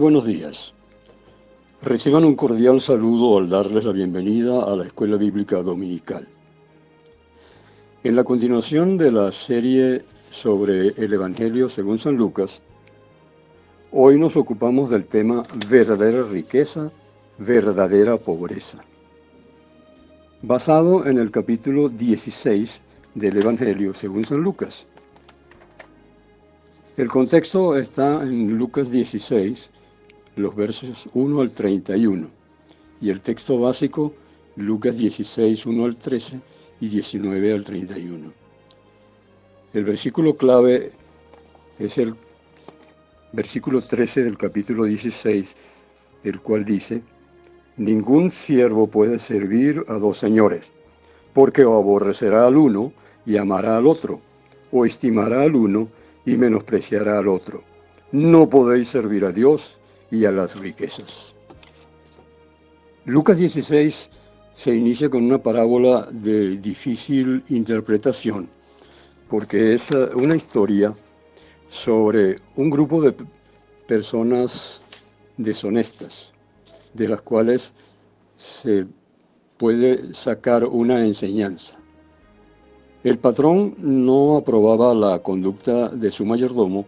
buenos días. Reciban un cordial saludo al darles la bienvenida a la Escuela Bíblica Dominical. En la continuación de la serie sobre el Evangelio según San Lucas, hoy nos ocupamos del tema verdadera riqueza, verdadera pobreza. Basado en el capítulo 16 del Evangelio según San Lucas. El contexto está en Lucas 16, los versos 1 al 31, y el texto básico, Lucas 16, 1 al 13 y 19 al 31. El versículo clave es el versículo 13 del capítulo 16, el cual dice: ningún siervo puede servir a dos señores, porque o aborrecerá al uno y amará al otro, o estimará al uno y menospreciará al otro. No podéis servir a Dios y a las riquezas. Lucas 16 se inicia con una parábola de difícil interpretación, porque es una historia sobre un grupo de personas deshonestas, de las cuales se puede sacar una enseñanza. El patrón no aprobaba la conducta de su mayordomo,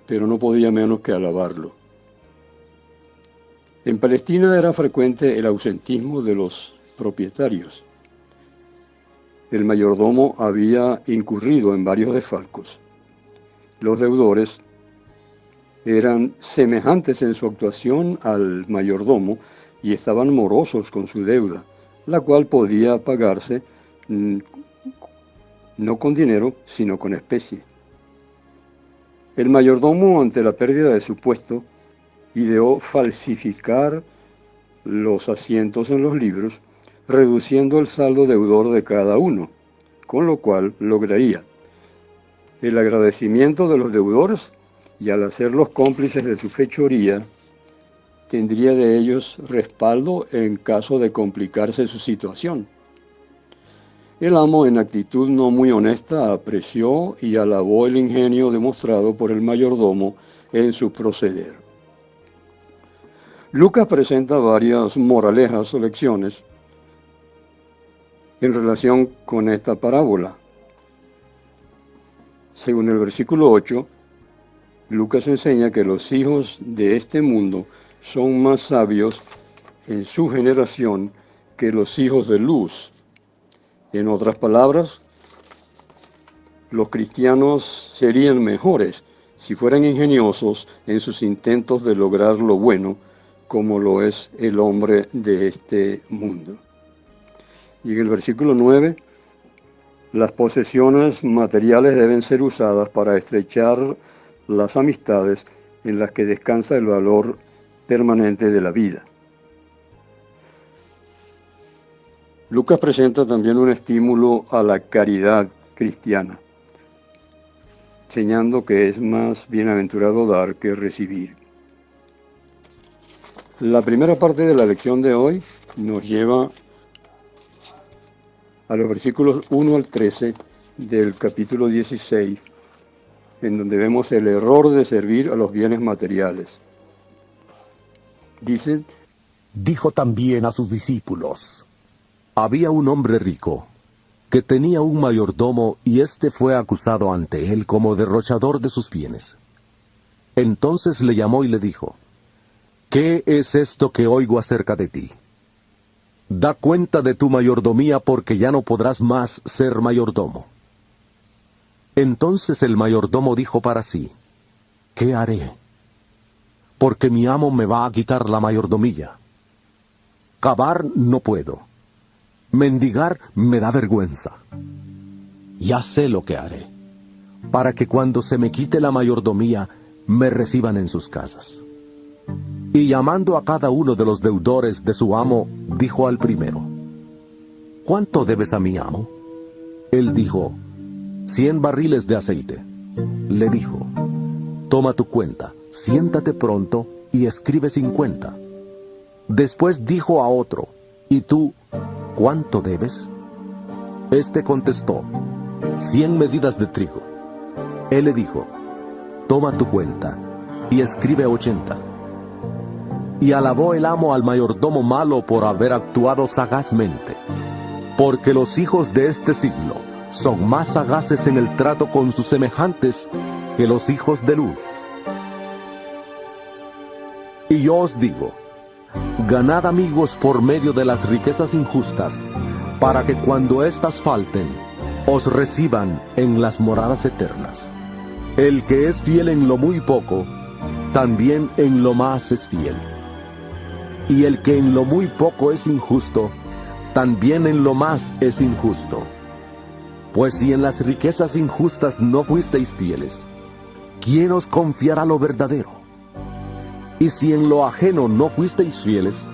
pero no podía menos que alabarlo. En Palestina era frecuente el ausentismo de los propietarios. El mayordomo había incurrido en varios desfalcos. Los deudores eran semejantes en su actuación al mayordomo y estaban morosos con su deuda, la cual podía pagarse no con dinero, sino con especie. El mayordomo, ante la pérdida de su puesto, ideó falsificar los asientos en los libros, reduciendo el saldo deudor de cada uno, con lo cual lograría el agradecimiento de los deudores y, al hacerlos cómplices de su fechoría, tendría de ellos respaldo en caso de complicarse su situación. El amo, en actitud no muy honesta, apreció y alabó el ingenio demostrado por el mayordomo en su proceder. Lucas presenta varias moralejas o lecciones en relación con esta parábola. Según el versículo 8, Lucas enseña que los hijos de este mundo son más sabios en su generación que los hijos de luz. En otras palabras, los cristianos serían mejores si fueran ingeniosos en sus intentos de lograr lo bueno, como lo es el hombre de este mundo. Y en el versículo 9, las posesiones materiales deben ser usadas para estrechar las amistades en las que descansa el valor permanente de la vida. Lucas presenta también un estímulo a la caridad cristiana, enseñando que es más bienaventurado dar que recibir. La primera parte de la lección de hoy nos lleva a los versículos 1 al 13 del capítulo 16, en donde vemos el error de servir a los bienes materiales. Dice: dijo también a sus discípulos: había un hombre rico, que tenía un mayordomo, y éste fue acusado ante él como derrochador de sus bienes. Entonces le llamó y le dijo: ¿qué es esto que oigo acerca de ti? Da cuenta de tu mayordomía, porque ya no podrás más ser mayordomo. Entonces el mayordomo dijo para sí: ¿qué haré? Porque mi amo me va a quitar la mayordomía. Cavar no puedo. Mendigar me da vergüenza. Ya sé lo que haré, para que cuando se me quite la mayordomía, me reciban en sus casas. Y llamando a cada uno de los deudores de su amo, dijo al primero: ¿cuánto debes a mi amo? Él dijo: 100 barriles de aceite. Le dijo: toma tu cuenta, siéntate pronto y escribe 50. Después dijo a otro: ¿y tú, cuánto debes? Este contestó: 100 medidas de trigo. Él le dijo: toma tu cuenta y escribe 80. Y alabó el amo al mayordomo malo por haber actuado sagazmente. Porque los hijos de este siglo son más sagaces en el trato con sus semejantes que los hijos de luz. Y yo os digo, ganad amigos por medio de las riquezas injustas, para que cuando éstas falten, os reciban en las moradas eternas. El que es fiel en lo muy poco, también en lo más es fiel. Y el que en lo muy poco es injusto, también en lo más es injusto. Pues si en las riquezas injustas no fuisteis fieles, ¿quién os confiará lo verdadero? Y si en lo ajeno no fuisteis fieles,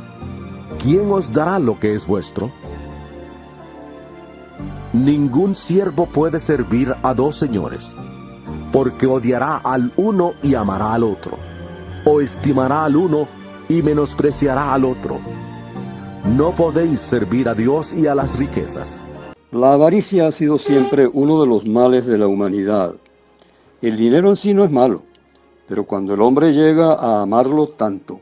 ¿quién os dará lo que es vuestro? Ningún siervo puede servir a dos señores, porque odiará al uno y amará al otro, o estimará al uno y menospreciará al otro. No podéis servir a Dios y a las riquezas. La avaricia ha sido siempre uno de los males de la humanidad. El dinero en sí no es malo, pero cuando el hombre llega a amarlo tanto,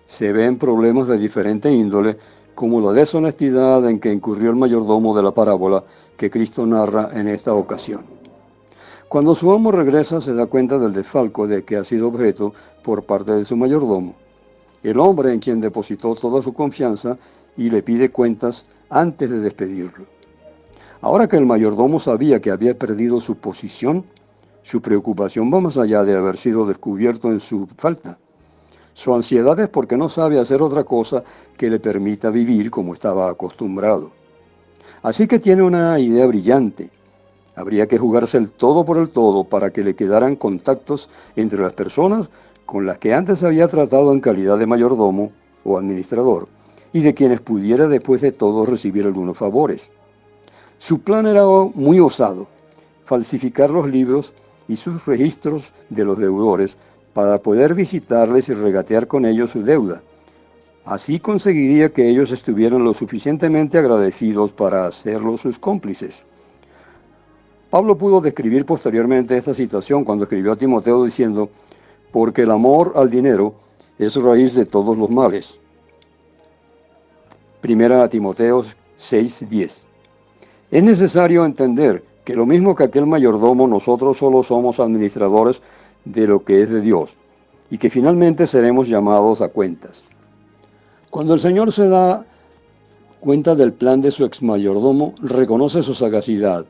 se ven problemas de diferente índole, como la deshonestidad en que incurrió el mayordomo de la parábola que Cristo narra en esta ocasión. Cuando su amo regresa, se da cuenta del desfalco de que ha sido objeto por parte de su mayordomo, el hombre en quien depositó toda su confianza, y le pide cuentas antes de despedirlo. Ahora que el mayordomo sabía que había perdido su posición, su preocupación va más allá de haber sido descubierto en su falta. Su ansiedad es porque no sabe hacer otra cosa que le permita vivir como estaba acostumbrado. Así que tiene una idea brillante. Habría que jugarse el todo por el todo para que le quedaran contactos entre las personas con las que antes había tratado en calidad de mayordomo o administrador, y de quienes pudiera después de todo recibir algunos favores. Su plan era muy osado: falsificar los libros y sus registros de los deudores para poder visitarles y regatear con ellos su deuda. Así conseguiría que ellos estuvieran lo suficientemente agradecidos para hacerlos sus cómplices. Pablo pudo describir posteriormente esta situación cuando escribió a Timoteo diciendo: porque el amor al dinero es raíz de todos los males. Primera a Timoteo 6:10. Es necesario entender que lo mismo que aquel mayordomo, nosotros solo somos administradores de lo que es de Dios, y que finalmente seremos llamados a cuentas. Cuando el Señor se da cuenta del plan de su ex mayordomo, reconoce su sagacidad,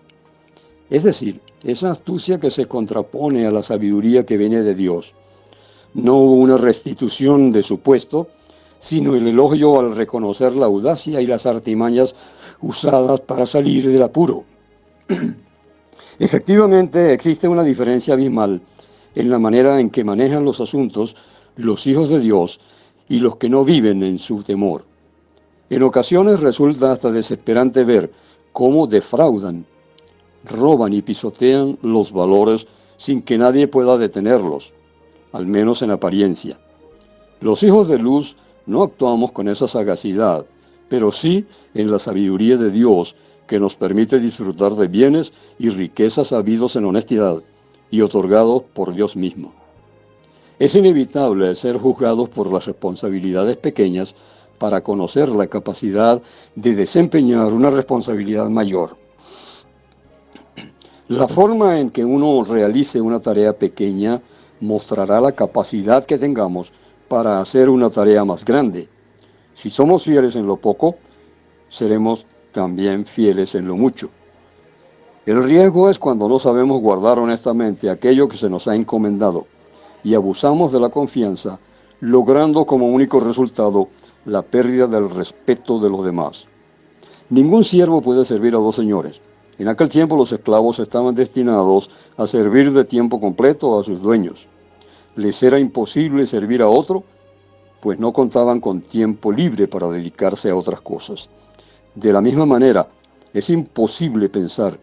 es decir, esa astucia que se contrapone a la sabiduría que viene de Dios. No hubo una restitución de su puesto, sino el elogio al reconocer la audacia y las artimañas usadas para salir del apuro. Efectivamente, existe una diferencia abismal en la manera en que manejan los asuntos los hijos de Dios y los que no viven en su temor. En ocasiones resulta hasta desesperante ver cómo defraudan, roban y pisotean los valores sin que nadie pueda detenerlos, al menos en apariencia. Los hijos de luz no actuamos con esa sagacidad, pero sí en la sabiduría de Dios, que nos permite disfrutar de bienes y riquezas habidos en honestidad y otorgados por Dios mismo. Es inevitable ser juzgados por las responsabilidades pequeñas para conocer la capacidad de desempeñar una responsabilidad mayor. La forma en que uno realice una tarea pequeña mostrará la capacidad que tengamos para hacer una tarea más grande. Si somos fieles en lo poco, seremos también fieles en lo mucho. El riesgo es cuando no sabemos guardar honestamente aquello que se nos ha encomendado y abusamos de la confianza, logrando como único resultado la pérdida del respeto de los demás. Ningún siervo puede servir a dos señores. En aquel tiempo los esclavos estaban destinados a servir de tiempo completo a sus dueños. Les era imposible servir a otro, pues no contaban con tiempo libre para dedicarse a otras cosas. De la misma manera, es imposible pensar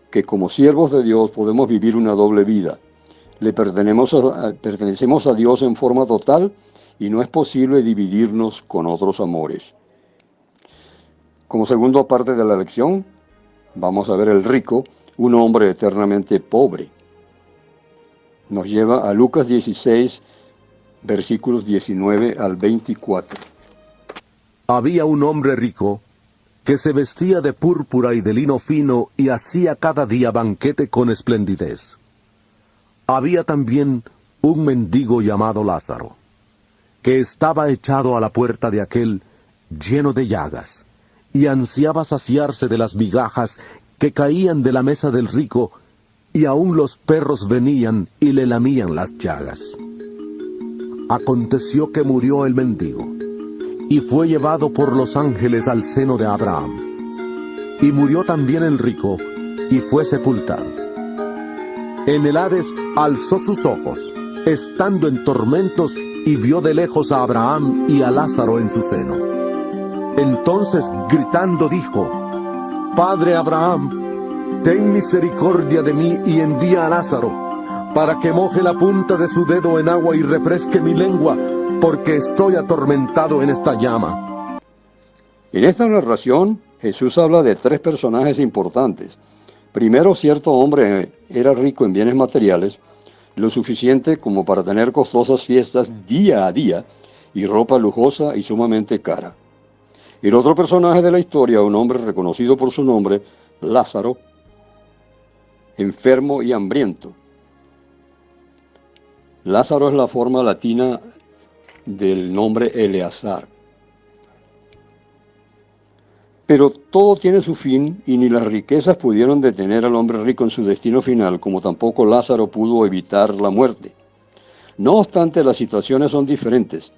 que como siervos de Dios podemos vivir una doble vida. Le pertenecemos a Dios en forma total y no es posible dividirnos con otros amores. Como segunda parte de la lección, vamos a ver el rico, un hombre eternamente pobre. Nos lleva a Lucas 16, versículos 19 al 24. Había un hombre rico que se vestía de púrpura y de lino fino y hacía cada día banquete con esplendidez. Había también un mendigo llamado Lázaro, que estaba echado a la puerta de aquel lleno de llagas, y ansiaba saciarse de las migajas que caían de la mesa del rico, y aun los perros venían y le lamían las llagas. Aconteció que murió el mendigo, y fue llevado por los ángeles al seno de Abraham. Y murió también el rico, y fue sepultado. En el Hades alzó sus ojos, estando en tormentos, y vio de lejos a Abraham y a Lázaro en su seno. Entonces, gritando, dijo: Padre Abraham, ten misericordia de mí y envía a Lázaro, para que moje la punta de su dedo en agua y refresque mi lengua, porque estoy atormentado en esta llama. En esta narración, Jesús habla de tres personajes importantes. Primero, cierto hombre era rico en bienes materiales, lo suficiente como para tener costosas fiestas día a día y ropa lujosa y sumamente cara. El otro personaje de la historia, un hombre reconocido por su nombre, Lázaro, enfermo y hambriento. Lázaro es la forma latina del nombre Eleazar. Pero todo tiene su fin y ni las riquezas pudieron detener al hombre rico en su destino final, como tampoco Lázaro pudo evitar la muerte. No obstante, las situaciones son diferentes.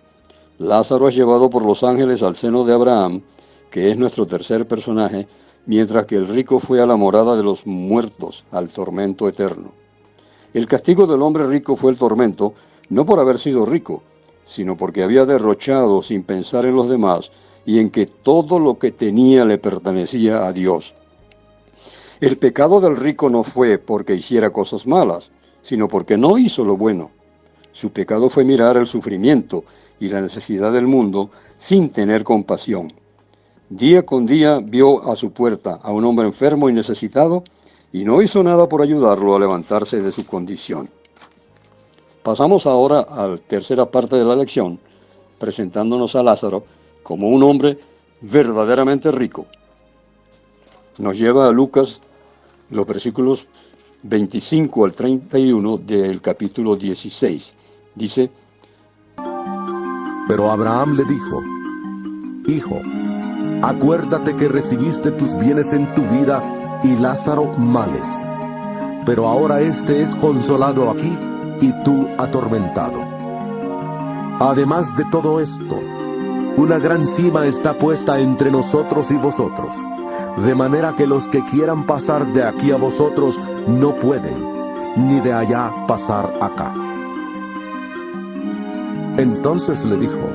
Lázaro es llevado por los ángeles al seno de Abraham, que es nuestro tercer personaje, mientras que el rico fue a la morada de los muertos, al tormento eterno. El castigo del hombre rico fue el tormento, no por haber sido rico, sino porque había derrochado sin pensar en los demás y en que todo lo que tenía le pertenecía a Dios. El pecado del rico no fue porque hiciera cosas malas, sino porque no hizo lo bueno. Su pecado fue mirar el sufrimiento y la necesidad del mundo sin tener compasión. Día con día vio a su puerta a un hombre enfermo y necesitado y no hizo nada por ayudarlo a levantarse de su condición. Pasamos ahora a la tercera parte de la lección, presentándonos a Lázaro como un hombre verdaderamente rico. Nos lleva a Lucas, los versículos 25 al 31 del capítulo 16. Dice: Pero Abraham le dijo: Hijo, acuérdate que recibiste tus bienes en tu vida y Lázaro males. Pero ahora éste es consolado aquí y tú atormentado. Además de todo esto, una gran cima está puesta entre nosotros y vosotros, de manera que los que quieran pasar de aquí a vosotros no pueden, ni de allá pasar acá. Entonces le dijo: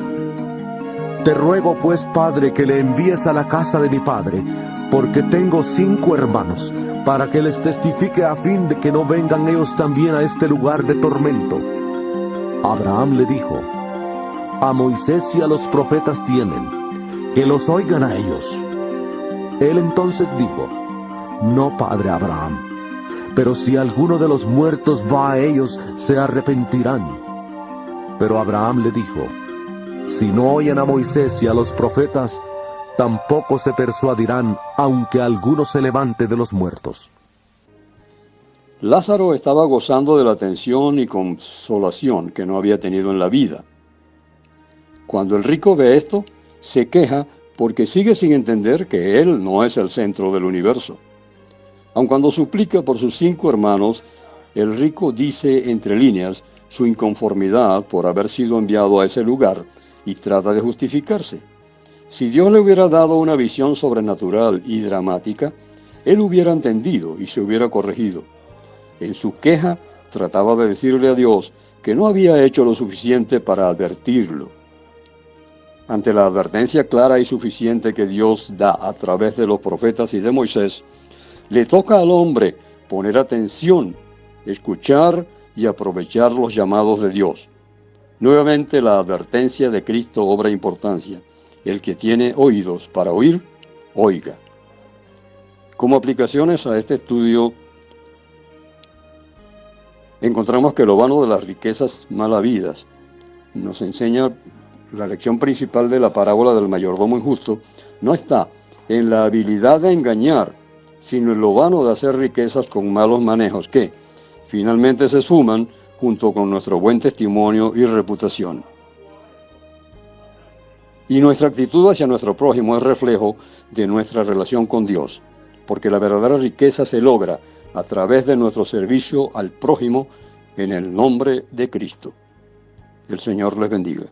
Te ruego pues, Padre, que le envíes a la casa de mi padre, porque tengo 5 hermanos, para que les testifique a fin de que no vengan ellos también a este lugar de tormento. Abraham le dijo: A Moisés y a los profetas tienen, que los oigan a ellos. Él entonces dijo: No, padre Abraham, pero si alguno de los muertos va a ellos, se arrepentirán. Pero Abraham le dijo: Si no oyen a Moisés y a los profetas, tampoco se persuadirán, aunque alguno se levante de los muertos. Lázaro estaba gozando de la atención y consolación que no había tenido en la vida. Cuando el rico ve esto, se queja porque sigue sin entender que él no es el centro del universo. Aun cuando suplica por sus 5 hermanos, el rico dice entre líneas su inconformidad por haber sido enviado a ese lugar y trata de justificarse. Si Dios le hubiera dado una visión sobrenatural y dramática, él hubiera entendido y se hubiera corregido. En su queja trataba de decirle a Dios que no había hecho lo suficiente para advertirlo. Ante la advertencia clara y suficiente que Dios da a través de los profetas y de Moisés, le toca al hombre poner atención, escuchar y aprovechar los llamados de Dios. Nuevamente la advertencia de Cristo obra importancia. El que tiene oídos para oír, oiga. Como aplicaciones a este estudio, encontramos que lo vano de las riquezas mal habidas nos enseña la lección principal de la parábola del mayordomo injusto, no está en la habilidad de engañar, sino en lo vano de hacer riquezas con malos manejos que finalmente se suman junto con nuestro buen testimonio y reputación. Y nuestra actitud hacia nuestro prójimo es reflejo de nuestra relación con Dios, porque la verdadera riqueza se logra a través de nuestro servicio al prójimo en el nombre de Cristo. El Señor les bendiga.